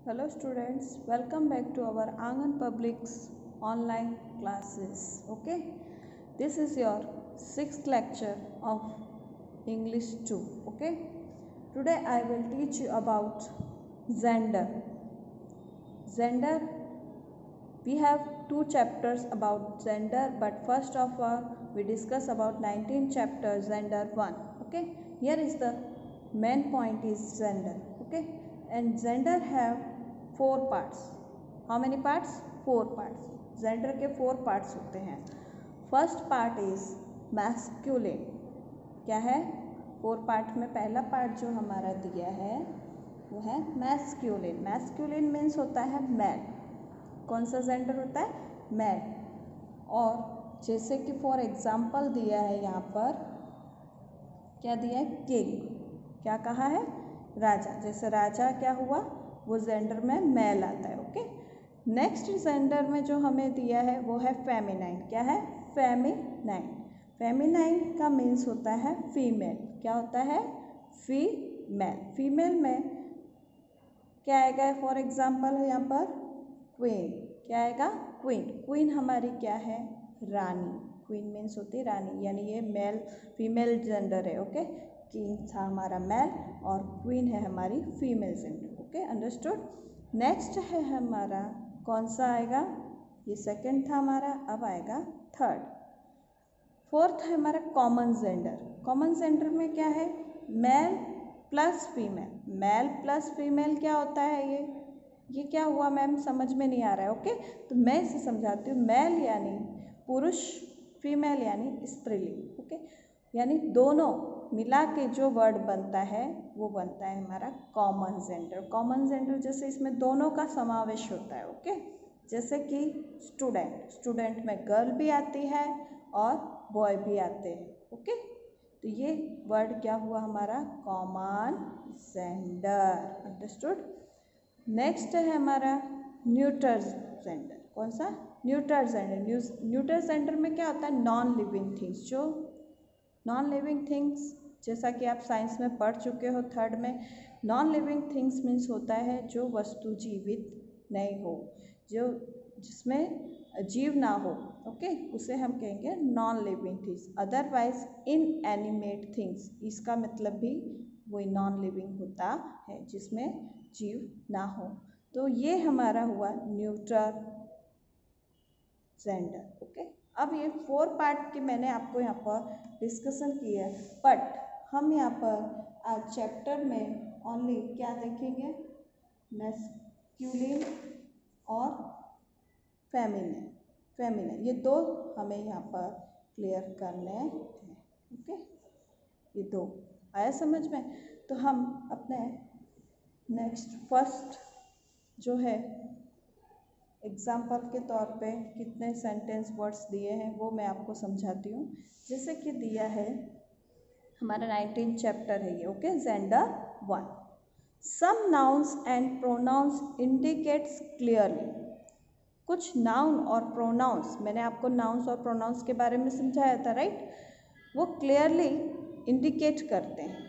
Hello students, welcome back to our Angan Public's online classes. Okay, this is your sixth lecture of English 2. Okay, today I will teach you about gender. Gender, we have two chapters about gender, but first of all we discuss about 19 chapters gender 1. Okay, here is the main point is gender. Okay, and gender have four parts. How many parts? Four parts. Gender के four parts होते हैं. First part is masculine. क्या है? Four part में पहला part जो हमारा दिया है वो है मैस्कुलिन. मैस्कुलिन मीन्स होता है मैल. कौन सा जेंडर होता है? मैल. और जैसे कि फॉर एग्जाम्पल दिया है यहाँ पर, क्या दिया है? किंग. क्या कहा है? राजा. जैसे राजा क्या हुआ? वो जेंडर में मेल आता है. ओके, नेक्स्ट जेंडर में जो हमें दिया है वो है फेमिनाइन. क्या है? फेमिनाइन. फेमिनाइन का मीन्स होता है फीमेल. क्या होता है? फीमेल. फीमेल में क्या आएगा? फॉर एग्जाम्पल यहाँ पर क्वीन. क्या आएगा? क्वीन. क्वीन हमारी क्या है? रानी. क्वीन मीन्स होती है रानी, यानी ये मेल फीमेल जेंडर है. ओके, किंग था हमारा मेल और क्वीन है हमारी female gender. Okay, understood. Next है हमारा कौन सा आएगा? ये सेकंड था हमारा, अब आएगा थर्ड. फोर्थ है हमारा कॉमन जेंडर. कॉमन जेंडर में क्या है? Male plus female. Male plus female क्या होता है? ये क्या हुआ मैम? समझ में नहीं आ रहा है. ओके, तो मैं इसे समझाती हूँ. मेल यानी पुरुष, फीमेल यानी स्त्रीलिंग. ओके, यानी दोनों मिला के जो वर्ड बनता है वो बनता है हमारा कॉमन जेंडर. कॉमन जेंडर जैसे इसमें दोनों का समावेश होता है. ओके, जैसे कि स्टूडेंट. स्टूडेंट में गर्ल भी आती है और बॉय भी आते हैं. ओके, तो ये वर्ड क्या हुआ हमारा? Common gender. अंडरस्टूड. नेक्स्ट है हमारा न्यूट्रल जेंडर. कौन सा? Neutral gender. न्यूट्रल जेंडर में क्या होता है? Non living things. जो नॉन लिविंग थिंग्स, जैसा कि आप साइंस में पढ़ चुके हो थर्ड में, नॉन लिविंग थिंग्स मीन्स होता है जो वस्तु जीवित नहीं हो, जो जिसमें जीव ना हो. ओके, उसे हम कहेंगे non living things. Otherwise in animate things, इसका मतलब भी वही नॉन लिविंग होता है जिसमें जीव ना हो. तो ये हमारा हुआ न्यूट्रल जेंडर. ओके, अब ये फोर पार्ट की मैंने आपको यहाँ पर डिस्कशन किया है, बट हम यहाँ पर आज चैप्टर में ओनली क्या देखेंगे? मैस्कुलिन और फेमिनिन. फेमिनिन ये दो हमें यहाँ पर क्लियर करने हैं. ओके, ये दो आया समझ में? तो हम अपने नेक्स्ट फर्स्ट जो है एग्जाम्पल के तौर पे कितने सेंटेंस वर्ड्स दिए हैं वो मैं आपको समझाती हूँ. जैसे कि दिया है हमारा 19 चैप्टर है ये. Okay, gender 1. Some nouns and pronouns indicates clearly. कुछ नाउन और प्रोनाउंस, मैंने आपको नाउन्स और प्रोनाउंस के बारे में समझाया था, राइट? वो क्लियरली इंडिकेट करते हैं.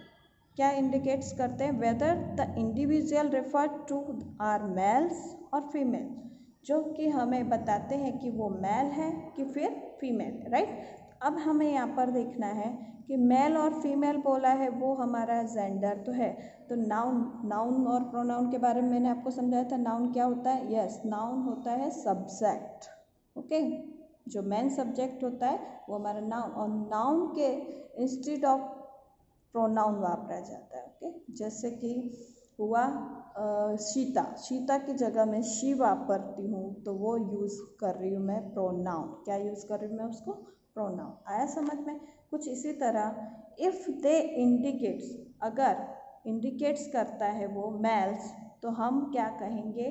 क्या इंडिकेट्स करते हैं? Whether the individual refer to are males और फीमेल, जो कि हमें बताते हैं कि वो मेल है कि फिर फीमेल, राइट? अब हमें यहाँ पर देखना है कि मेल और फीमेल बोला है, वो हमारा जेंडर तो है. तो नाउन और प्रोनाउन के बारे में मैंने आपको समझाया था. नाउन क्या होता है? यस, नाउन होता है सब्जेक्ट. ओके, जो मेन सब्जेक्ट होता है वो हमारा नाउन, और नाउन के इंस्टेड ऑफ प्रोनाउन वापरा जाता है. ओके, जैसे कि हुआ सीता. सीता की जगह मैं शी वापरती हूँ तो वो यूज़ कर रही हूँ मैं प्रोनाउन. क्या यूज़ कर रही हूँ मैं? उसको प्रोनाउन. आया समझ में? कुछ इसी तरह इफ़ दे इंडिकेट्स, अगर इंडिकेट्स करता है वो मेल्स, तो हम क्या कहेंगे?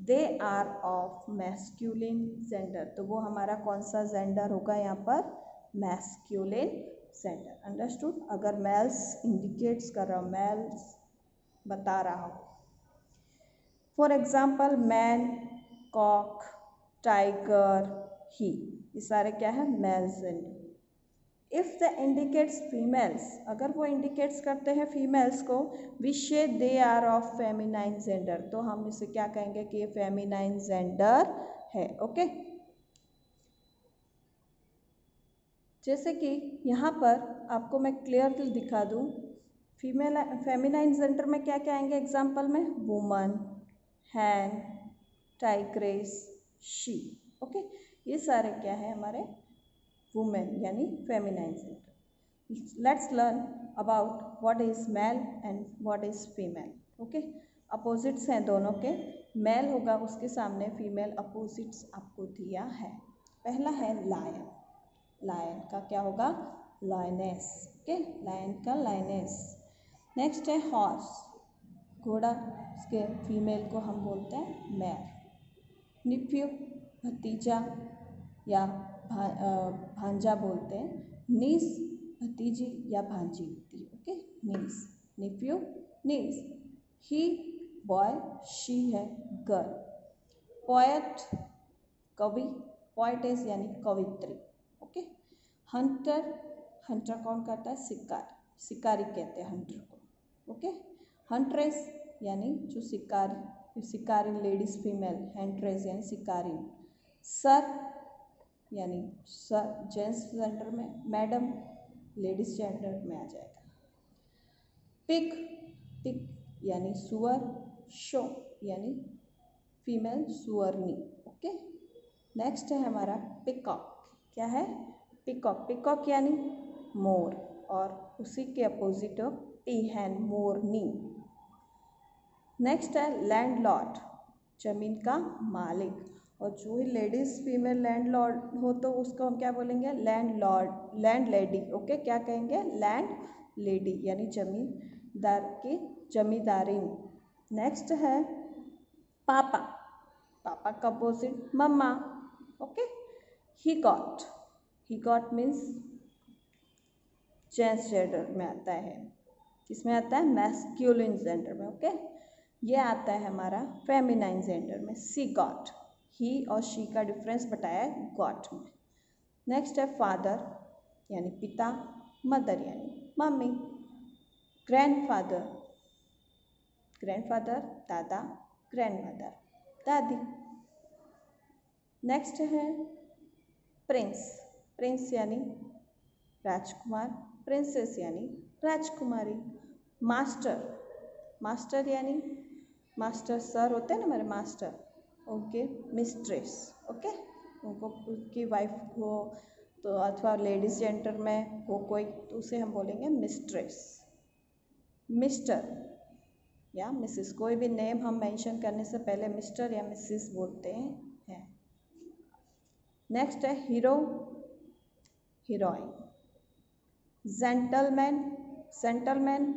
They are of masculine gender. तो वो हमारा कौन सा जेंडर होगा यहाँ पर? Masculine gender. अंडरस्टूड? अगर मेल्स इंडिकेट्स कर रहा हूँ, मेल्स बता रहा हूँ. For example man, cock, tiger, he, ये सारे क्या है? Male gender. If the indicates females, अगर वो इंडिकेट्स करते हैं फीमेल्स को, we say they are of feminine gender, तो हम इसे क्या कहेंगे कि ये फेमिनाइन जेंडर है। ओके, जैसे कि यहाँ पर आपको मैं क्लियरली दिखा दूँ, फीमेल फेमिनाइन जेंडर में क्या क्या आएंगे एग्जाम्पल में, woman, hen, tigress, she. Okay, ये सारे क्या है हमारे वुमेन यानी feminine gender. Let's learn about what is male and what is female. Okay, opposites हैं दोनों के, मेल होगा उसके सामने फीमेल अपोजिट्स आपको दिया है। पहला है लायन, लायन का क्या होगा, लायनेस। ओके, लायन का लायनेस। नेक्स्ट है हॉर्स, घोड़ा, इसके फीमेल को हम बोलते हैं मैर। निफ्यू, भतीजा या भांजा बोलते हैं। नीस, भतीजी या भांजी होती है। Okay, niece, nephew, niece. He boy, she है गर्ल। पोएट, कवि, पोएटेस यानी कवित्री। ओके, हंटर, हंटर कौन करता है, शिकार, शिकारी कहते हैं हंटर को। ओके, हंट्रेस यानी जो शिकारी, शिकारी लेडीज फीमेल, हंट्रेस यानी शिकारी। सर यानी सर जेंट्स जेंडर में, मैडम लेडीज जेंडर में आ जाएगा। पिग, पिग यानी सुअर, शो यानी फीमेल सुअरनी। ओके, नेक्स्ट है हमारा पिकॉक, क्या है, पिकॉक, पिकॉक यानी मोर, और उसी के अपोजिट ऑफ पीहैन, मोरनी। नेक्स्ट है लैंडलॉर्ड, जमीन का मालिक, और जो ही लेडीज फीमेल लैंडलॉर्ड हो तो उसको हम क्या बोलेंगे, लैंडलॉर्ड, लैंड लेडी। ओके, क्या कहेंगे, लैंड लेडी यानी जमींदार की जमींदारिन। नेक्स्ट है पापा, पापा का अपोजिट मम्मा। Okay, he got means gents gender में आता है, किसमें आता है, मैस्क्यूलिन जेंडर में। ओके, ये आता है हमारा फेमिनाइन जेंडर में। सी गॉट, ही और शी का डिफरेंस बताया है गॉट में। नेक्स्ट है फादर यानी पिता, मदर यानी मम्मी। ग्रैंडफादर, ग्रैंडफादर दादा, ग्रैंडमदर दादी। नेक्स्ट है प्रिंस, प्रिंस यानी राजकुमार, प्रिंसेस यानी राजकुमारी। मास्टर, मास्टर यानी मास्टर सर होते हैं ना हमारे मास्टर, ओके, मिस्ट्रेस। ओके, उनको उसकी वाइफ हो तो अथवा लेडीज जेंडर में हो कोई तो उसे हम बोलेंगे मिस्ट्रेस। मिस्टर या मिसिस, कोई भी नेम हम मेंशन करने से पहले मिस्टर या मिसिस बोलते हैं। नेक्स्ट है हीरो, हीरोइन। जेंटलमैन, जेंटलमैन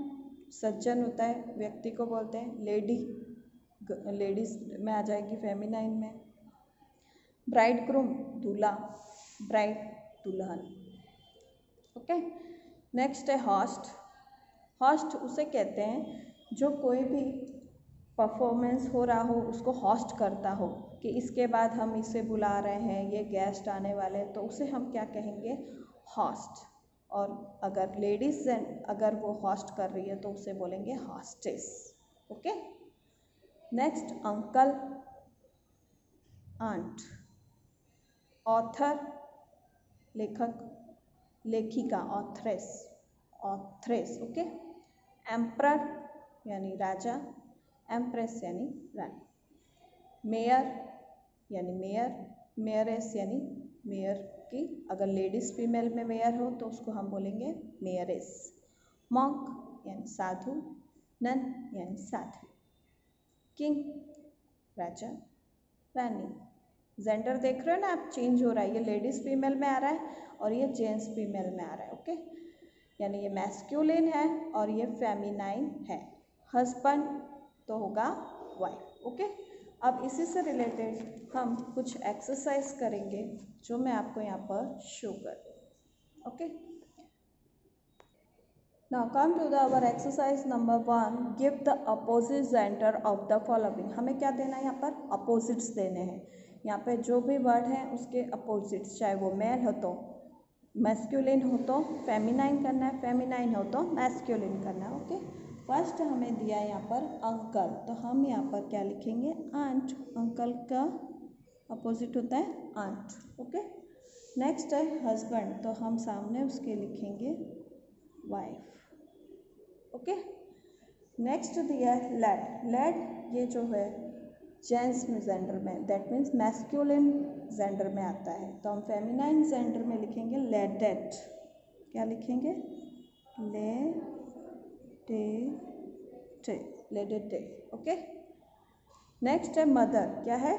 सज्जन होता है, व्यक्ति को बोलते हैं। लेडी, लेडीज में आ जाएगी फेमिनाइन में। ब्राइड ग्रूम, दूल्हा, ब्राइड दुल्हन। ओके, नेक्स्ट है हॉस्ट, हॉस्ट उसे कहते हैं जो कोई भी परफॉर्मेंस हो रहा हो उसको हॉस्ट करता हो, कि इसके बाद हम इसे बुला रहे हैं, ये गेस्ट आने वाले, तो उसे हम क्या कहेंगे, हॉस्ट। और अगर लेडीज अगर वो हॉस्ट कर रही है तो उसे बोलेंगे hostess. Okay, next uncle, aunt. Author लेखक, लेखिका, ऑथरेस, ऑथरेस। ओके, एम्परर यानी राजा, एम्प्रेस यानी रानी। मेयर यानी मेयर, मेयरेस यानी मेयर की, अगर लेडीज फीमेल में मेयर हो तो उसको हम बोलेंगे मेयरेस। मॉन्क यानी साधु, नन यानी साधु। किंग राजा, रानी। जेंडर देख रहे हो ना आप, चेंज हो रहा है, ये लेडीज फीमेल में आ रहा है और ये जेंट्स फीमेल में आ रहा है। ओके, यानी ये मैस्क्यूलिन है और ये फेमिनाइन है। हस्बैंड तो होगा वाइफ। ओके, अब इसी से रिलेटेड हम कुछ एक्सरसाइज करेंगे जो मैं आपको यहाँ पर शो कर दूँ। Okay, now come to the our exercise number 1, give the opposite gender of the following. हमें क्या देना है, यहाँ पर अपोजिट्स देने हैं। यहाँ पे जो भी वर्ड हैं उसके अपोजिट्स, चाहे वो मेल हो तो मैस्कुलिन हो तो फेमिनाइन करना है, फेमिनाइन हो तो मैस्कुलिन करना है। ओके, फर्स्ट हमें दिया है यहाँ पर अंकल, तो हम यहाँ पर क्या लिखेंगे, आंट। अंकल का अपोजिट होता है आंट। ओके, नेक्स्ट है हस्बैंड, तो हम सामने उसके लिखेंगे वाइफ। ओके, नेक्स्ट दिया है लैड। लैड ये जो है जेंट्स में जेंडर में, दैट मीन्स मैस्कुलिन जेंडर में आता है, तो हम फेमिनाइन जेंडर में लिखेंगे लेडेट। क्या लिखेंगे, लेडेटे। ओके, नेक्स्ट है मदर। क्या है,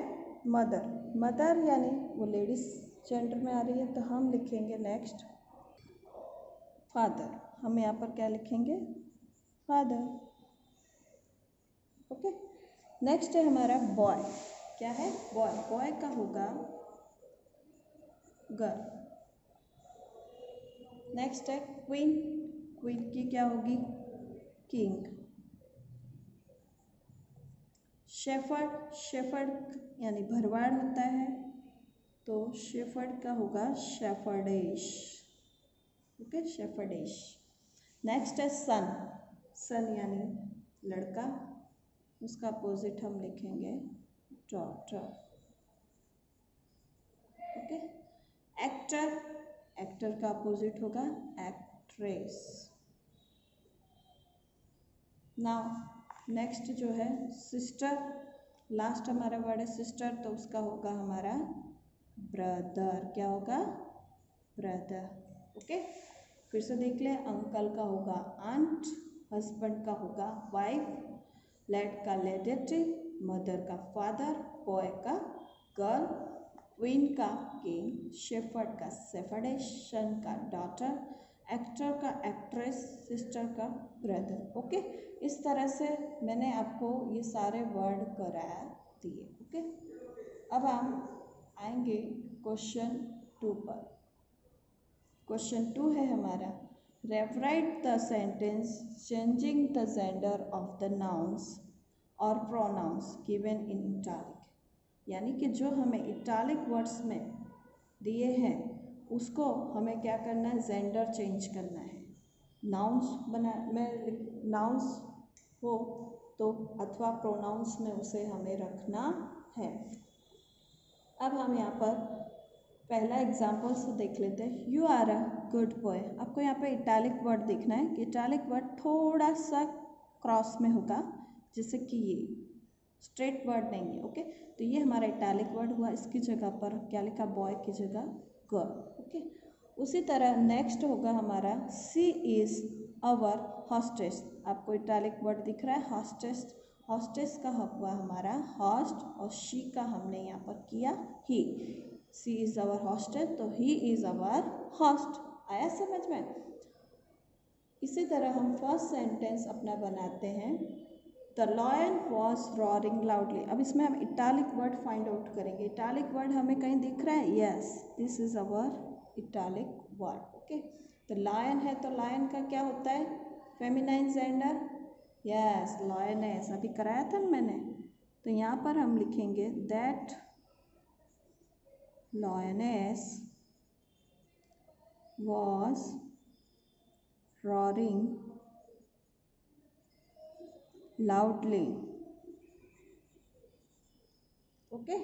मदर। मदर यानी वो लेडीज जेंडर में आ रही है, तो हम लिखेंगे नेक्स्ट फादर। हम यहाँ पर क्या लिखेंगे, फादर। ओके, नेक्स्ट है हमारा बॉय। क्या है, बॉय। बॉय का होगा गर्ल। नेक्स्ट है क्वीन। क्वीन की क्या होगी, किंग। शेफर्ड। शेफर्ड यानी भरवाड़ होता है, तो शेफर्ड का होगा शेफर्डेश। ओके, शेफर्डेश। नेक्स्ट है सन। सन यानी लड़का, उसका अपोजिट हम लिखेंगे डॉटर। Okay, actor. एक्टर का अपोजिट होगा एक्ट्रेस। नाउ नेक्स्ट जो है सिस्टर। लास्ट हमारा वर्ड है सिस्टर, तो उसका होगा हमारा ब्रदर। क्या होगा, ब्रदर। ओके, फिर से देख ले, अंकल का होगा आंट, हस्बैंड का होगा वाइफ, लैड का लेडेटे, मदर का फादर, बॉय का गर्ल, क्वीन का किंग, शेफर्ड का शेफर्डेश, सन का डॉटर, एक्टर का एक्ट्रेस, सिस्टर का ब्रदर। ओके, इस तरह से मैंने आपको ये सारे वर्ड करा दिए। ओके, अब हम आएंगे क्वेश्चन 2 पर। क्वेश्चन 2 है हमारा, rewrite the sentence changing the gender of the nouns और प्रोनाउंस गिवन इन इटालिक। यानी कि जो हमें इटालिक वर्ड्स में दिए हैं उसको हमें क्या करना है, जेंडर चेंज करना है। नाउन्स बना में नाउन्स हो तो अथवा प्रोनाउंस में उसे हमें रखना है। अब हम यहाँ पर पहला एग्जाम्पल से देख लेते हैं। You are a good boy. आपको यहाँ पे इटालिक वर्ड देखना है कि इटालिक वर्ड थोड़ा सा क्रॉस में होगा, जैसे कि ये स्ट्रेट वर्ड नहीं है। ओके, तो ये हमारा इटालिक वर्ड हुआ, इसकी जगह पर क्या लिखा, बॉय की जगह गर्ल। ओके, उसी तरह नेक्स्ट होगा हमारा सी इज़ अवर हॉस्टेस। आपको इटालिक वर्ड दिख रहा है हॉस्टेस। हॉस्टेस का हुआ हमारा हॉस्ट, और शी का हमने यहाँ पर किया ही। सी इज़ अवर हॉस्टेस, तो ही इज़ अवर हॉस्ट। आया समझ में। इसी तरह हम फर्स्ट सेंटेंस अपना बनाते हैं, द लॉयन वॉज रॉरिंग लाउडली। अब इसमें हम इटालिक वर्ड फाइंड आउट करेंगे। इटालिक वर्ड हमें कहीं दिख रहा है, yes, this is our italic word. Okay, तो लायन है तो लायन का क्या होता है, फेमिनाइन जेंडर, यस, लॉयनेस। अभी कराया था ना मैंने, तो यहाँ पर हम लिखेंगे that lioness was roaring loudly। Okay,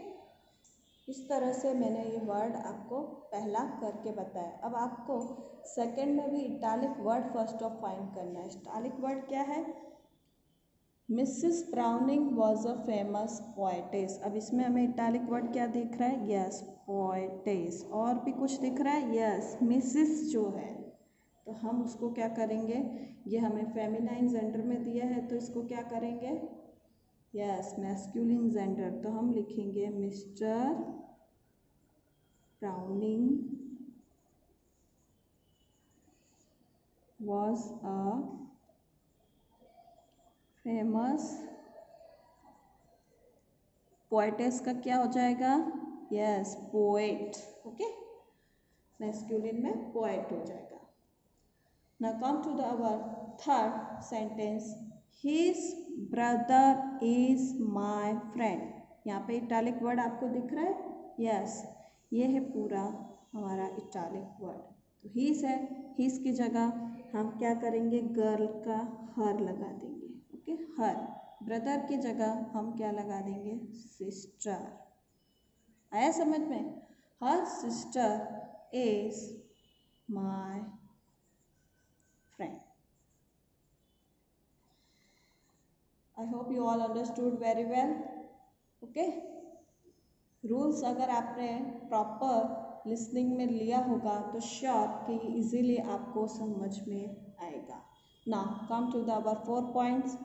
इस तरह से मैंने ये वर्ड आपको पहला करके बताया। अब आपको सेकंड में भी italic word first of find करना है। इटालिक वर्ड क्या है, Mrs browning was a famous poetess. अब इसमें हमें इटालिक वर्ड क्या दिख रहा है, यस, पोएटेस। और भी कुछ दिख रहा है, यस, मिसेस जो है, तो हम उसको क्या करेंगे, ये हमें फेमिनाइन जेंडर में दिया है, तो इसको क्या करेंगे, यस, मैस्कुलिन जेंडर, तो हम लिखेंगे mister browning was a famous poetess का क्या हो जाएगा, यस, पोएट। ओके, मैस्कुलिन में पोएट हो जाएगा। Now come to our third sentence. His brother is my friend. यहाँ पे इटालिक वर्ड आपको दिख रहा है, यस, ये है पूरा हमारा इटालिक वर्ड। हीस है, हीस की जगह हम क्या करेंगे, गर्ल का हर लगा देंगे। ओके, हर। ब्रदर की जगह हम क्या लगा देंगे, सिस्टर। आया समझ में? Her sister is my friend. I hope you all understood very well. Okay, rules अगर आपने प्रॉपर लिसनिंग में लिया होगा तो श्योर कि इजीली आपको समझ में आएगा। Now come to the our 4 points.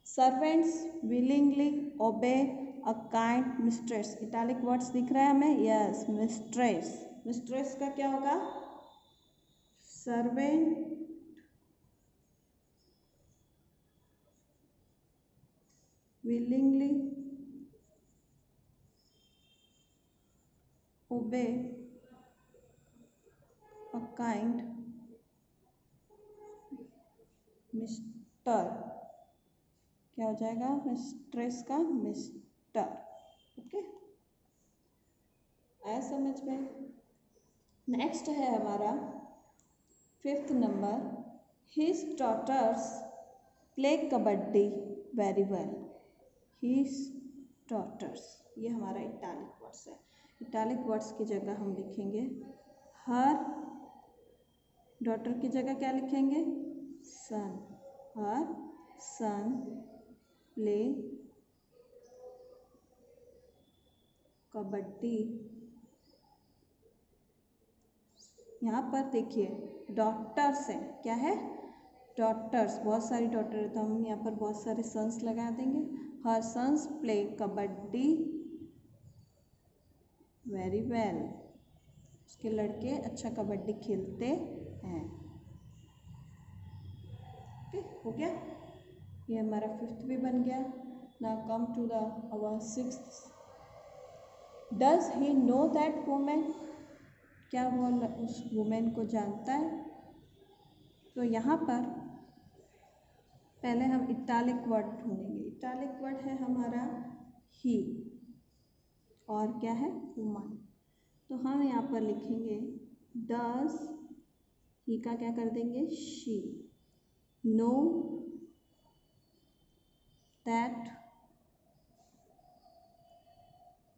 Servants willingly obey a kind mistress. Italic words दिख रहा है हमें? Yes, mistress. मिस्ट्रेस का क्या होगा? Servant willingly obey a kind mister. क्या हो जाएगा मिस्ट्रेस का? मिस्टर। ओके, आया समझ में? नेक्स्ट है हमारा 5th number. His daughters play kabaddi very well. His daughters, ये हमारा इटैलिक वर्ड्स है। इटैलिक वर्ड्स की जगह हम लिखेंगे हर, डॉटर की जगह क्या लिखेंगे, सन। हर सन प्ले कबड्डी। यहाँ पर देखिए डॉटर्स है, क्या है, डॉटर्स, बहुत सारी डॉटर है तो हम यहाँ पर बहुत सारे सन्स लगा देंगे। Her sons play kabaddi very well. उसके लड़के अच्छा कबड्डी खेलते हैं। ओके, हो गया, ये हमारा 5th भी बन गया। Now come to the our 6th। Does he know that women. क्या वो उस वुमेन को जानता है? तो यहाँ पर पहले हम इटैलिक वर्ड ढूंढेंगे। इटैलिक वर्ड है हमारा ही, और क्या है, वुमन। तो हम यहाँ पर लिखेंगे डज, ही का क्या कर देंगे, शी। नो दैट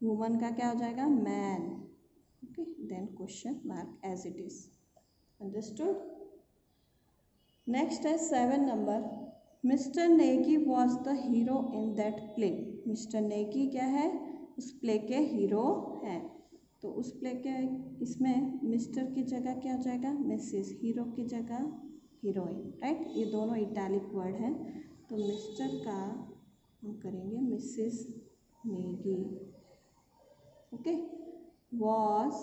वुमन का क्या हो जाएगा, man. Okay, then question mark as it is. Understood? Next है 7 number. Mister Negi was the hero in that play. Mister Negi क्या है, उस प्ले के हीरो हैं। तो उस प्ले के इसमें मिस्टर की जगह क्या हो जाएगा, मिसेस। हीरो की जगह हीरोइन, राइट। ये दोनों इटैलिक वर्ड हैं। तो मिस्टर का हम करेंगे missus Negi. Okay, was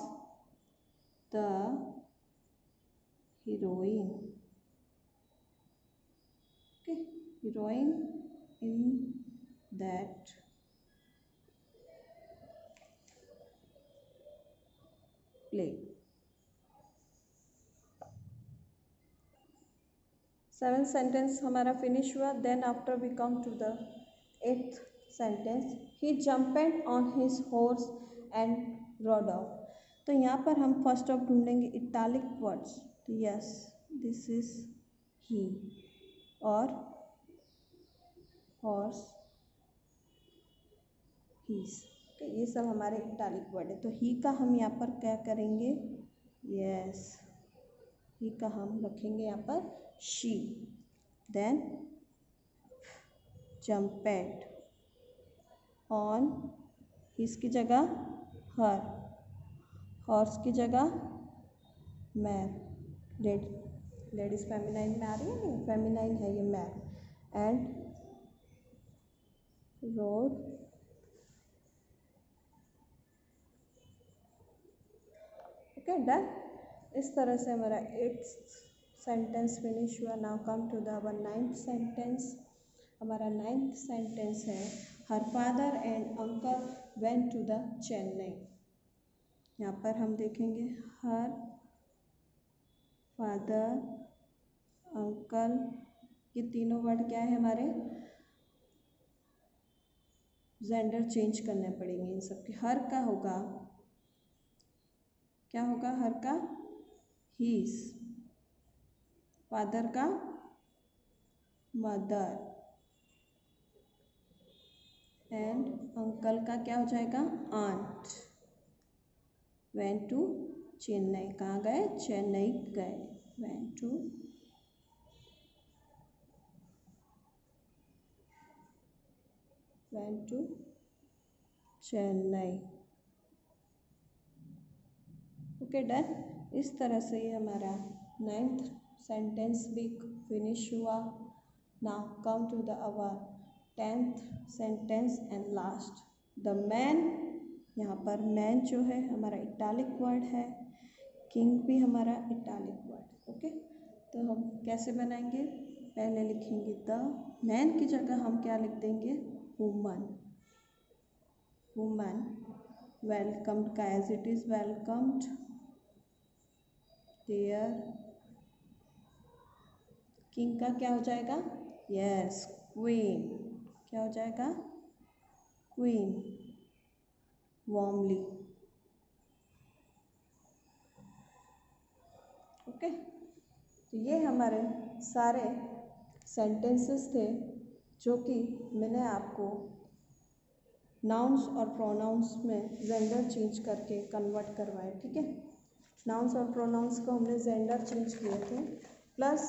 the heroine. Okay, heroine in that play. 7th sentence हमारा फिनिश हुआ। Then after we come to the 8th sentence. He jumped on his horse and rode off. तो यहाँ पर हम फर्स्ट ऑफ ढूंढेंगे italic words. तो yes, this is he, और horse his. ये सब हमारे इटैलिक वर्ड है। तो ही का हम यहाँ पर क्या करेंगे, यस, ही का हम रखेंगे यहाँ पर शी। देन जम्पेड ऑन, हिस की जगह हर, हॉर्स की जगह मैन। लेडीज फेमिनाइन में आ रही है, नहीं फेमिनाइन है ये, man. And rode, okay, done. इस तरह से हमारा 8th सेंटेंस फिनिश हुआ। Now come to the our 9th sentence. हमारा 9th सेंटेंस है her father and uncle went to the Chennai. यहाँ पर हम देखेंगे हर फादर, अंकल, ये तीनों वर्ड क्या है हमारे, जेंडर चेंज करने पड़ेंगे इन सब के। हर का होगा, क्या होगा, हर का हीज, फादर का मदर, एंड अंकल का क्या हो जाएगा आंट। वेंट टू चेन्नई, कहाँ गए चेन्नई गए, went to Chennai. Okay done. इस तरह से ये हमारा 9th सेंटेंस भी फिनिश हुआ। Now come to the our 10th sentence and last. The man, यहाँ पर मैन जो है हमारा इटालिक वर्ड है, किंग भी हमारा इटालिक वर्ड। ओके, तो हम कैसे बनाएंगे, पहले लिखेंगे द मैन की जगह हम क्या लिख देंगे वुमन। वुमन वेलकम्ड का as it is welcomed, there. King का क्या हो जाएगा, यस क्वीन, क्या हो जाएगा क्वीन, वार्मली। ओके, तो ये हमारे सारे सेंटेंसेस थे जो कि मैंने आपको नाउन्स और प्रोनाउंस में जेंडर चेंज करके कन्वर्ट करवाए। ठीक है, नाउन्स और प्रोनाउंस को हमने जेंडर चेंज किए थे, प्लस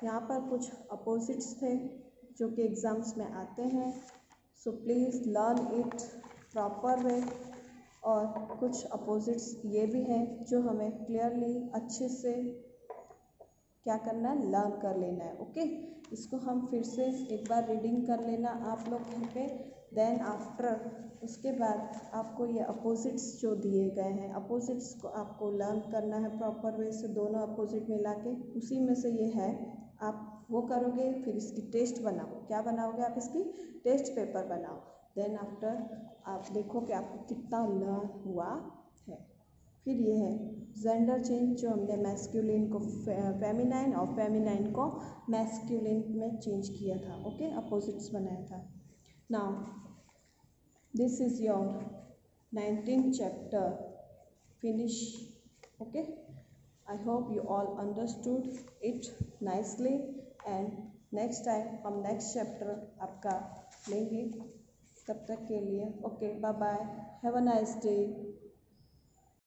यहाँ पर कुछ अपोजिट्स थे जो कि एग्ज़ाम्स में आते हैं। So please learn it proper way. और कुछ अपोजिट्स ये भी हैं जो हमें क्लियरली अच्छे से क्या करना है, लर्न कर लेना है। ओके, इसको हम फिर से एक बार रीडिंग कर लेना आप लोग घर पे। देन आफ्टर उसके बाद आपको ये अपोजिट्स जो दिए गए हैं, अपोजिट्स को आपको लर्न करना है प्रॉपर वे से, दोनों अपोजिट मिला के। उसी में से ये है, आप वो करोगे, फिर इसकी टेस्ट बनाओ। क्या बनाओगे आप, इसकी टेस्ट पेपर बनाओ। देन आफ्टर आप देखो कि आपको कितना लर्न हुआ है। फिर ये है जेंडर चेंज, जो हमने मैस्कुलिन को फेमिनाइन और फेमिनाइन को मैस्कुलिन में चेंज किया था। ओके, अपोजिट्स बनाया था। Now this is your 19th chapter finish. Okay, I hope you all understood it nicely, and next time हम next chapter आपका लेंगे। तब तक के लिए okay, bye bye, have a nice day.